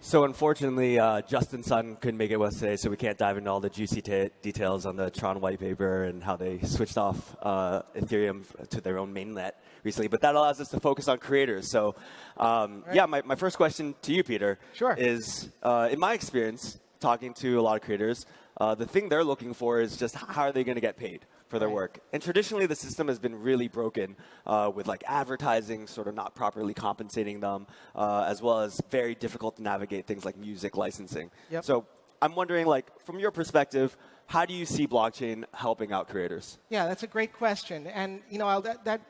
So unfortunately, Justin Sun couldn't make it with us today, so we can't dive into all the juicy details on the Tron white paper and how they switched off Ethereum to their own mainnet recently. But that allows us to focus on creators. So yeah, my first question to you, Peter, is in my experience, talking to a lot of creators, the thing they're looking for is just how are they going to get paid for their work. And traditionally, the system has been really broken with like advertising sort of not properly compensating them, as well as very difficult to navigate things like music licensing. So I'm wondering, like, from your perspective, how do you see blockchain helping out creators? Yeah, that's a great question. And you know, that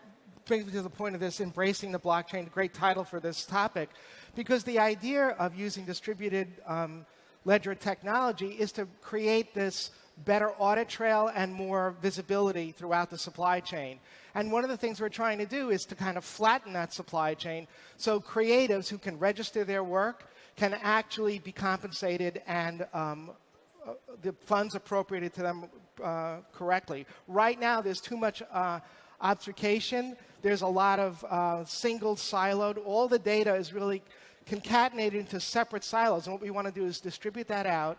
brings me to the point of this embracing the blockchain, great title for this topic, because the idea of using distributed ledger technology is to create this better audit trail and more visibility throughout the supply chain. And one of the things we're trying to do is to kind of flatten that supply chain so creatives who can register their work can actually be compensated and the funds appropriated to them correctly. Right now, there's too much obfuscation. There's a lot of single siloed. All the data is really concatenated into separate silos. And what we want to do is distribute that out.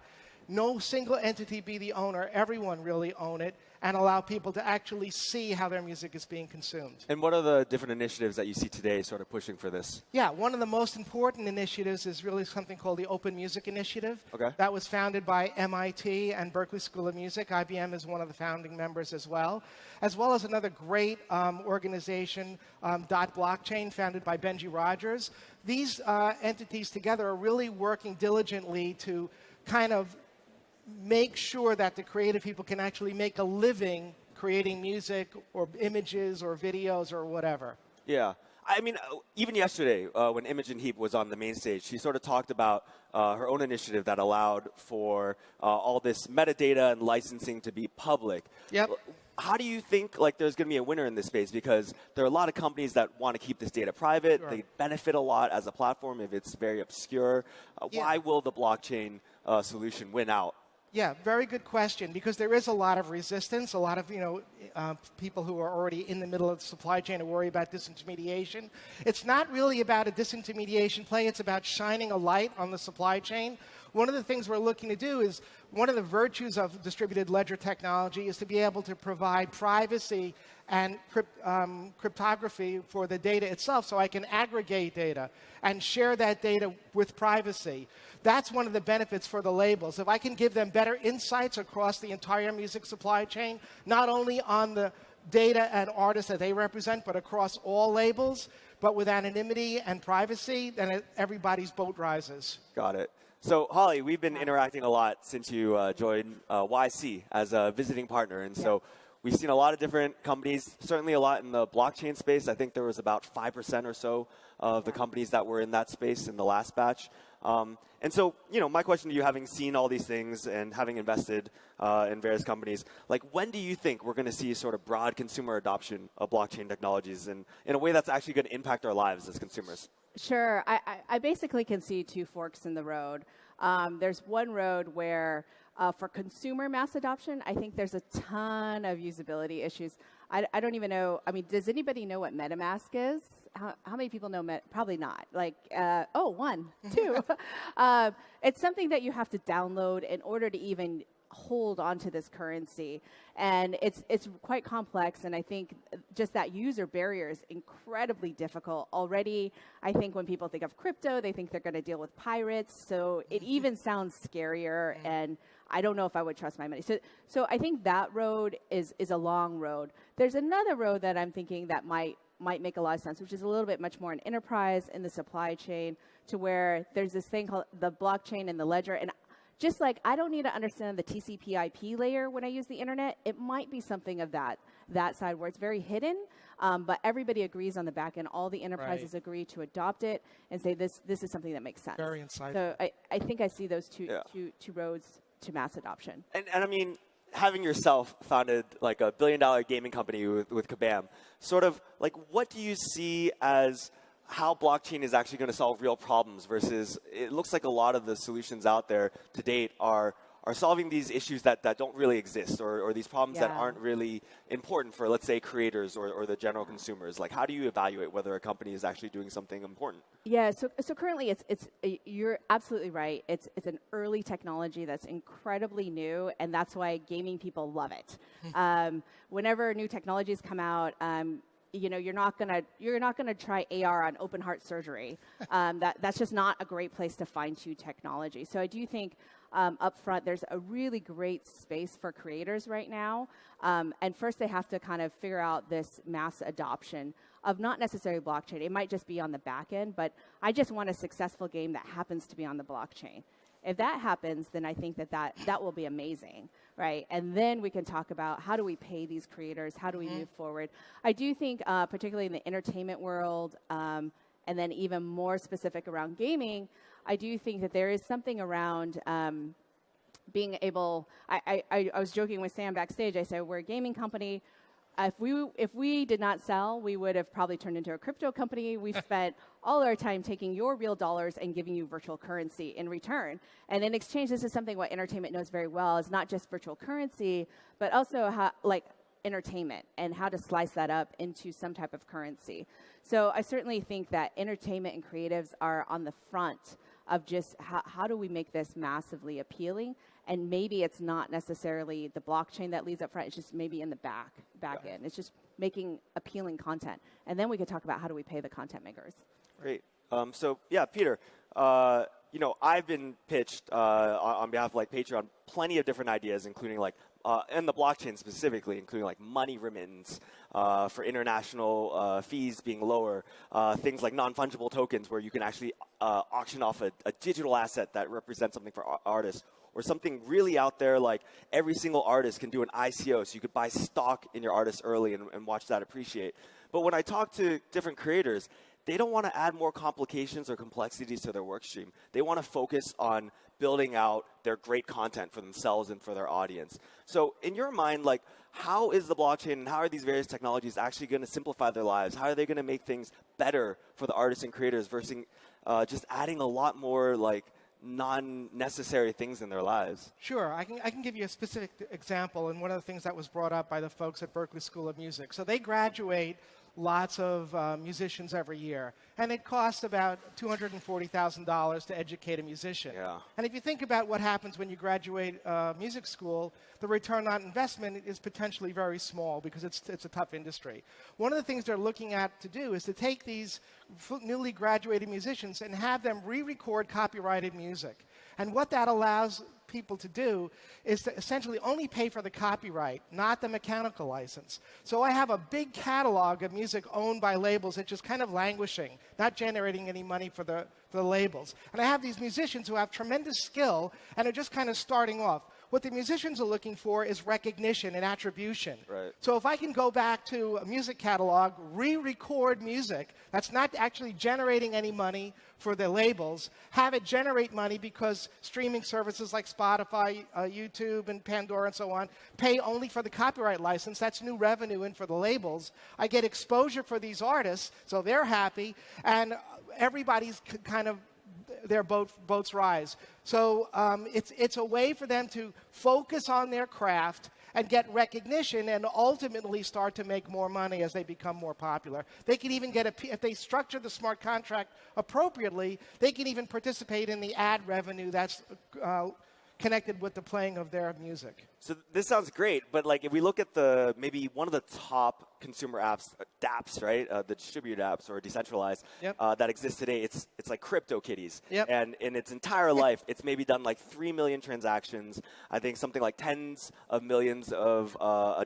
No single entity be the owner, everyone really own it, and allow people to actually see how their music is being consumed. And what are the different initiatives that you see today sort of pushing for this? Yeah, one of the most important initiatives is really something called the Open Music Initiative. That was founded by MIT and Berklee School of Music. IBM is one of the founding members as well as another great organization, Dot Blockchain, founded by Benji Rogers. These entities together are really working diligently to kind of make sure that the creative people can actually make a living creating music or images or videos or whatever. Yeah. I mean, even yesterday, when Imogen Heap was on the main stage, she sort of talked about her own initiative that allowed for all this metadata and licensing to be public. How do you think like there's going to be a winner in this space? Because there are a lot of companies that want to keep this data private. They benefit a lot as a platform if it's very obscure. Why will the blockchain solution win out? Yeah, very good question, because there is a lot of resistance, a lot of people who are already in the middle of the supply chain who worry about disintermediation. It's not really about a disintermediation play. It's about shining a light on the supply chain. One of the things we're looking to do is, one of the virtues of distributed ledger technology is to be able to provide privacy and cryptography for the data itself, so I can aggregate data and share that data with privacy. That's one of the benefits for the labels. If I can give them better insights across the entire music supply chain, not only on the data and artists that they represent, but across all labels, but with anonymity and privacy, then everybody's boat rises. Got it. So, Holly, we've been interacting a lot since you joined YC as a visiting partner. And so we've seen a lot of different companies, certainly a lot in the blockchain space. I think there was about 5% or so of the companies that were in that space in the last batch. And so, you know, my question to you, having seen all these things and having invested in various companies, like, when do you think we're going to see sort of broad consumer adoption of blockchain technologies and in a way that's actually going to impact our lives as consumers? Sure. I basically can see two forks in the road. There's one road where for consumer mass adoption, I think there's a ton of usability issues. I don't even know. I mean, does anybody know what MetaMask is? How many people know Probably not. Like, one, two. It's something that you have to download in order to even hold onto this currency. And it's quite complex, and I think just that user barrier is incredibly difficult. Already, I think when people think of crypto, they think they're going to deal with pirates, so it even sounds scarier, and I don't know if I would trust my money. So I think that road is a long road. There's another road that I'm thinking that might make a lot of sense, which is a little bit much more an enterprise in the supply chain, to where there's this thing called the blockchain and the ledger. And just like I don't need to understand the TCP/IP layer when I use the internet, it might be something of that side where it's very hidden, but everybody agrees on the back end. All the enterprises agree to adopt it and say this is something that makes sense. Very insightful. So I think I see those two roads to mass adoption. And I mean, having yourself founded like a billion-dollar gaming company with Kabam, sort of like what do you see as how blockchain is actually going to solve real problems versus it looks like a lot of the solutions out there to date are are solving these issues that don't really exist, or these problems that Yeah. aren't really important for, let's say, creators or the general consumers. Like, how do you evaluate whether a company is actually doing something important? Yeah, so currently you're absolutely right. It's an early technology that's incredibly new, and that's why gaming people love it. Whenever new technologies come out, you're not gonna try AR on open heart surgery. That's just not a great place to fine tune technology. So I do think up front there's a really great space for creators right now. And first they have to kind of figure out this mass adoption of not necessarily blockchain. It might just be on the back end, but I just want a successful game that happens to be on the blockchain. If that happens, then I think that will be amazing, right? And then we can talk about how do we pay these creators, how do we move forward. I do think, particularly in the entertainment world, and then even more specific around gaming, I do think that there is something around being able. I was joking with Sam backstage. I said we're a gaming company. If we did not sell, we would have probably turned into a crypto company. We've spent all our time taking your real dollars and giving you virtual currency in return. And in exchange, this is something what entertainment knows very well, is not just virtual currency, but also entertainment and how to slice that up into some type of currency. So I certainly think that entertainment and creatives are on the front of just how do we make this massively appealing. And maybe it's not necessarily the blockchain that leads up front. It's just maybe in the back end. It's just making appealing content. And then we could talk about how do we pay the content makers. Great. So, yeah, Peter, I've been pitched on behalf of Patreon plenty of different ideas, including and the blockchain specifically, including money remittance for international fees being lower, things like non-fungible tokens where you can actually auction off a digital asset that represents something for artists, or something really out there like every single artist can do an ICO, so you could buy stock in your artist early and watch that appreciate. But when I talk to different creators, they don't want to add more complications or complexities to their work stream. They want to focus on building out their great content for themselves and for their audience. So in your mind, how is the blockchain and how are these various technologies actually going to simplify their lives? How are they going to make things better for the artists and creators versus just adding a lot more non-necessary things in their lives? Sure, I can give you a specific example, and one of the things that was brought up by the folks at Berklee School of Music. So they graduate lots of musicians every year, and it costs about $240,000 to educate a musician. Yeah. And if you think about what happens when you graduate music school, the return on investment is potentially very small because it's a tough industry. One of the things they're looking at to do is to take these newly graduated musicians and have them re-record copyrighted music. And what that allows people to do is to essentially only pay for the copyright, not the mechanical license. So I have a big catalog of music owned by labels that's just kind of languishing, not generating any money for the labels. And I have these musicians who have tremendous skill and are just kind of starting off. What the musicians are looking for is recognition and attribution. Right. So if I can go back to a music catalog, re-record music that's not actually generating any money for the labels, have it generate money because streaming services like Spotify, YouTube, and Pandora and so on pay only for the copyright license. That's new revenue in for the labels. I get exposure for these artists, so they're happy, and everybody's kind of their boats rise. So it's a way for them to focus on their craft and get recognition and ultimately start to make more money as they become more popular. They can even get if they structure the smart contract appropriately, they can even participate in the ad revenue that's connected with the playing of their music. So this sounds great, but if we look at maybe one of the top consumer apps, dApps, right? The distributed apps or decentralized that exist today, it's like CryptoKitties. Yep. And in its entire life, it's maybe done 3 million transactions. I think something like tens of millions of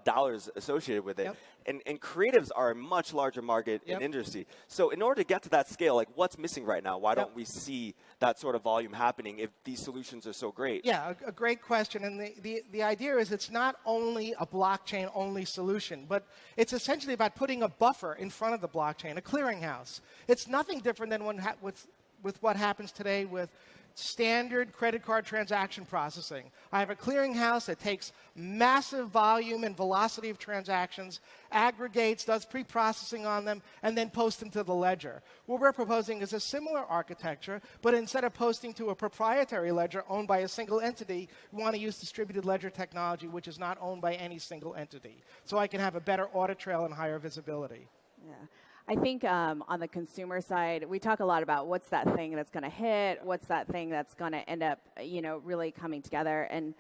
dollars associated with it. Yep. And creatives are a much larger market in industry. So in order to get to that scale, what's missing right now? Why don't we see that sort of volume happening if these solutions are so great? Yeah, a great question. And the idea is it's not only a blockchain-only solution, but it's essentially about putting a buffer in front of the blockchain, a clearinghouse. It's nothing different than with what happens today with standard credit card transaction processing. I have a clearinghouse that takes massive volume and velocity of transactions, aggregates, does pre-processing on them, and then posts them to the ledger. What we're proposing is a similar architecture, but instead of posting to a proprietary ledger owned by a single entity, we want to use distributed ledger technology, which is not owned by any single entity. So I can have a better audit trail and higher visibility. Yeah. I think on the consumer side, we talk a lot about what's that thing that's going to hit, what's that thing that's going to end up, really coming together. And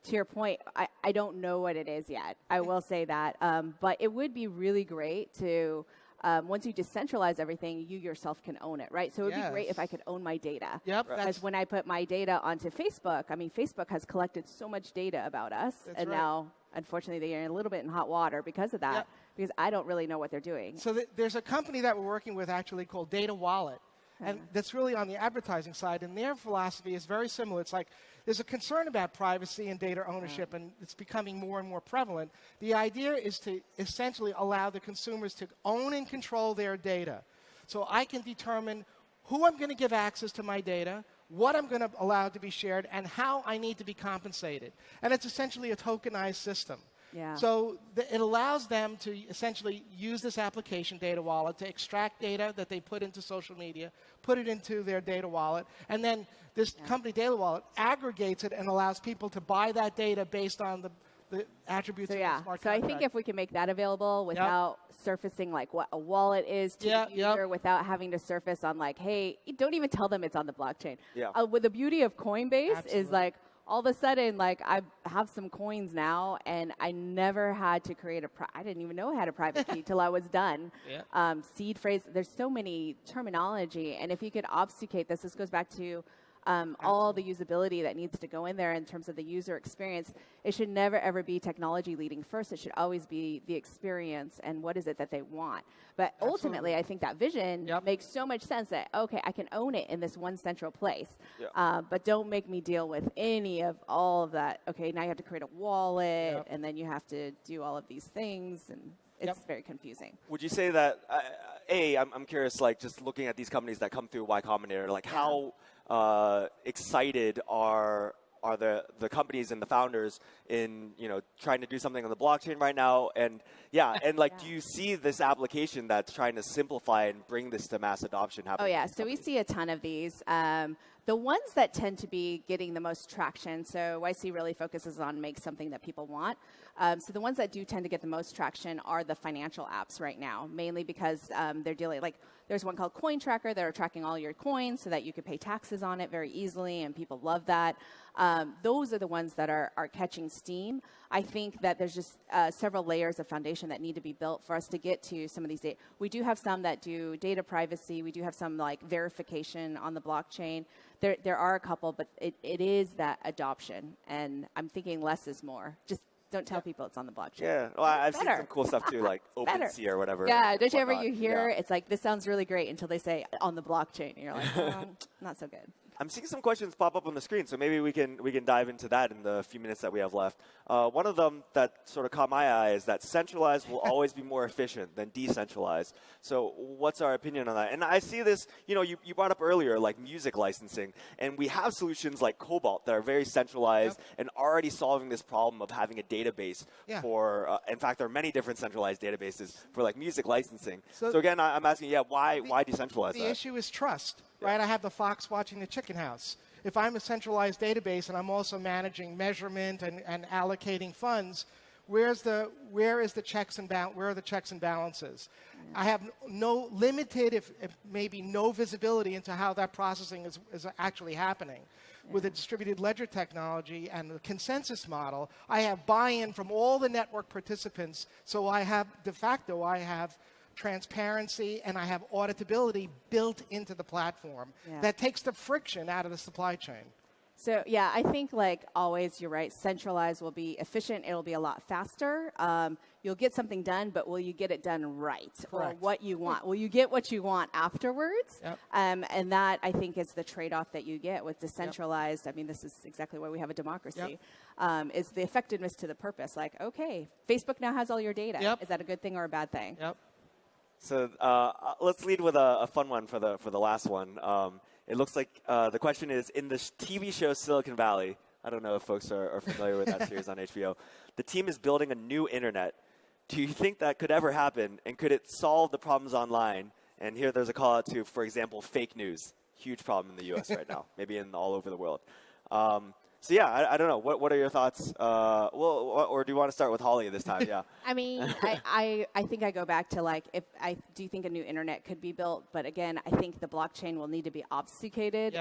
to your point, I don't know what it is yet. I will say that. But it would be really great to, once you decentralize everything, you yourself can own it, right? So it would be great if I could own my data. Yep. Because when I put my data onto Facebook, Facebook has collected so much data about us. And now, unfortunately, they're a little bit in hot water because of that. Yep. Because I don't really know what they're doing. So there's a company that we're working with actually called Data Wallet. And that's really on the advertising side. And their philosophy is very similar. It's like there's a concern about privacy and data ownership, and it's becoming more and more prevalent. The idea is to essentially allow the consumers to own and control their data. So I can determine who I'm going to give access to my data, what I'm going to allow to be shared, and how I need to be compensated. And it's essentially a tokenized system. Yeah. So it allows them to essentially use this application, Data Wallet, to extract data that they put into social media, put it into their data wallet, and then this company, Data Wallet, aggregates it and allows people to buy that data based on the attributes of the smart contract. So I think if we can make that available without surfacing like what a wallet is to the user, without having to surface on like, hey, don't even tell them it's on the blockchain. Yeah. With the beauty of Coinbase is like, all of a sudden, like, I have some coins now, and I never had to create I didn't even know I had a private key till I was done. Seed phrase, there's so many terminology, and if you could obfuscate this goes back to all the usability that needs to go in there in terms of the user experience. It should never, ever be technology leading first. It should always be the experience and what is it that they want. But ultimately, I think that vision makes so much sense that, okay, I can own it in this one central place. But don't make me deal with any of all of that. Okay, now you have to create a wallet, and then you have to do all of these things, and it's very confusing. Would you say that, I'm curious, like, just looking at these companies that come through Y Combinator, like, how excited are the companies and the founders in trying to do something on the blockchain right now? And do you see this application that's trying to simplify and bring this to mass adoption happening? Oh yeah, so we see a ton of these. The ones that tend to be getting the most traction, so YC really focuses on make something that people want. So the ones that do tend to get the most traction are the financial apps right now, mainly because they're dealing, like, there's one called Coin Tracker that are tracking all your coins so that you could pay taxes on it very easily, and people love that. Those are the ones that are catching steam. I think that there's just several layers of foundation that need to be built for us to get to some of these data. We do have some that do data privacy. We do have some like verification on the blockchain. There are a couple, but it is that adoption. And I'm thinking less is more. Just don't tell people it's on the blockchain. Yeah, well, I've seen some cool stuff too, like OpenSea or whatever. Yeah, don't you ever hear it's like, this sounds really great until they say on the blockchain. And you're like, not so good. I'm seeing some questions pop up on the screen, so maybe we can dive into that in the few minutes that we have left. One of them that sort of caught my eye is that centralized will always be more efficient than decentralized. So what's our opinion on that? And I see this, you brought up earlier, like music licensing, and we have solutions like Cobalt that are very centralized and already solving this problem of having a database for, in fact, there are many different centralized databases for like music licensing. So again, I'm asking, why decentralize the issue is trust. Right, I have the fox watching the chicken house. If I'm a centralized database and I'm also managing measurement and allocating funds, where are the checks and balances? I have no limited, if maybe no visibility into how that processing is actually happening. With the distributed ledger technology and the consensus model, I have buy-in from all the network participants. So I have de facto, transparency, and I have auditability built into the platform. That takes the friction out of the supply chain. So yeah, I think like always, you're right. Centralized will be efficient. It'll be a lot faster. You'll get something done, but will you get it done right? Correct. Or what you want? Will you get what you want afterwards? And that, I think, is the trade-off that you get with decentralized. I mean, this is exactly why we have a democracy. Is the effectiveness to the purpose. Like, okay, Facebook now has all your data. Is that a good thing or a bad thing? So let's lead with a fun one for the last one. It looks like the question is, in the TV show Silicon Valley, I don't know if folks are familiar with that series on HBO, the team is building a new internet. Do you think that could ever happen, and could it solve the problems online? And here there's a call out to, for example, fake news. Huge problem in the U.S. right now, maybe in all over the world. So yeah, I don't know. What are your thoughts? Or do you want to start with Holly this time? Yeah. I mean, I think I go back to like, if I do think a new internet could be built, but again, I think the blockchain will need to be obfuscated,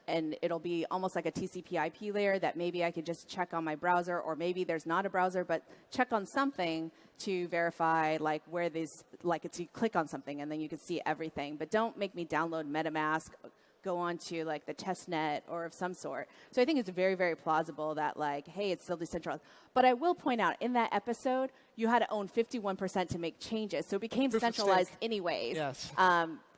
and it'll be almost like a TCP/IP layer that maybe I could just check on my browser, or maybe there's not a browser, but check on something to verify like where this, like it's you click on something and then you can see everything. But don't make me download MetaMask, go on to like the test net or of some sort. So I think it's very, very plausible that like, hey, it's still decentralized. But I will point out, in that episode, you had to own 51% to make changes. So it became centralized anyways. Yes.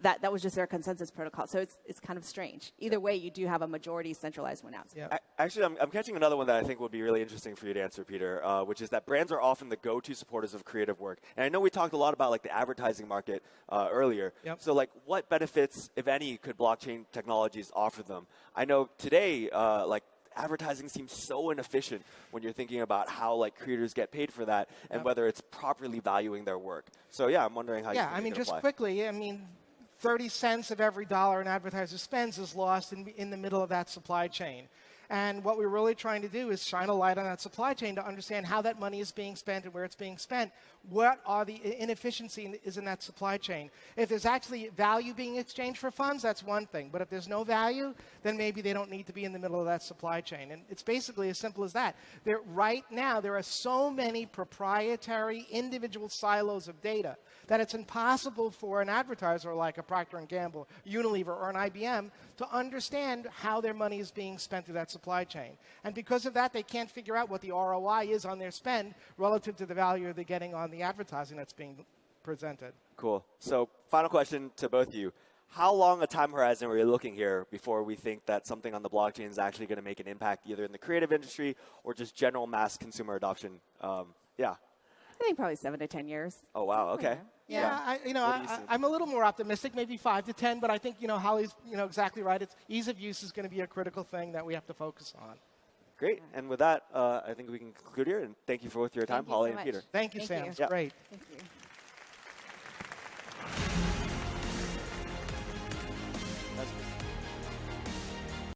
That was just their consensus protocol. So it's kind of strange. Either way, you do have a majority centralized one out. Yeah. Actually, I'm catching another one that I think would be really interesting for you to answer, Peter, which is that brands are often the go-to supporters of creative work. And I know we talked a lot about like the advertising market earlier. Yep. So like, what benefits, if any, could blockchain technologies offer them? I know today, like, advertising seems so inefficient when you're thinking about how like creators get paid for that and whether it's properly valuing their work. So yeah, I'm wondering how you think I mean, it just apply. quickly, I mean, 30 cents of every dollar an advertiser spends is lost in the middle of that supply chain. And what we're really trying to do is shine a light on that supply chain to understand how that money is being spent and where it's being spent. What are the inefficiency is in that supply chain? If there's actually value being exchanged for funds, that's one thing. But if there's no value, then maybe they don't need to be in the middle of that supply chain. And it's basically as simple as that. Right now, there are so many proprietary individual silos of data that it's impossible for an advertiser like a Procter & Gamble, Unilever, or an IBM to understand how their money is being spent through that supply chain. And because of that, they can't figure out what the ROI is on their spend relative to the value they're getting on the advertising that's being presented. Cool. So final question to both of you. How long a time horizon are we looking here before we think that something on the blockchain is actually going to make an impact either in the creative industry or just general mass consumer adoption? Yeah. I think probably 7 to 10 years. Oh, wow. Okay. Yeah, I'm a little more optimistic, maybe 5 to 10, but I think, Holly's, exactly right. It's ease of use is going to be a critical thing that we have to focus on. Great. And with that, I think we can conclude here. And thank you for both your time, Thank you Holly so and Peter. much. Thank you, Thank Sam. you. It's great. Thanks.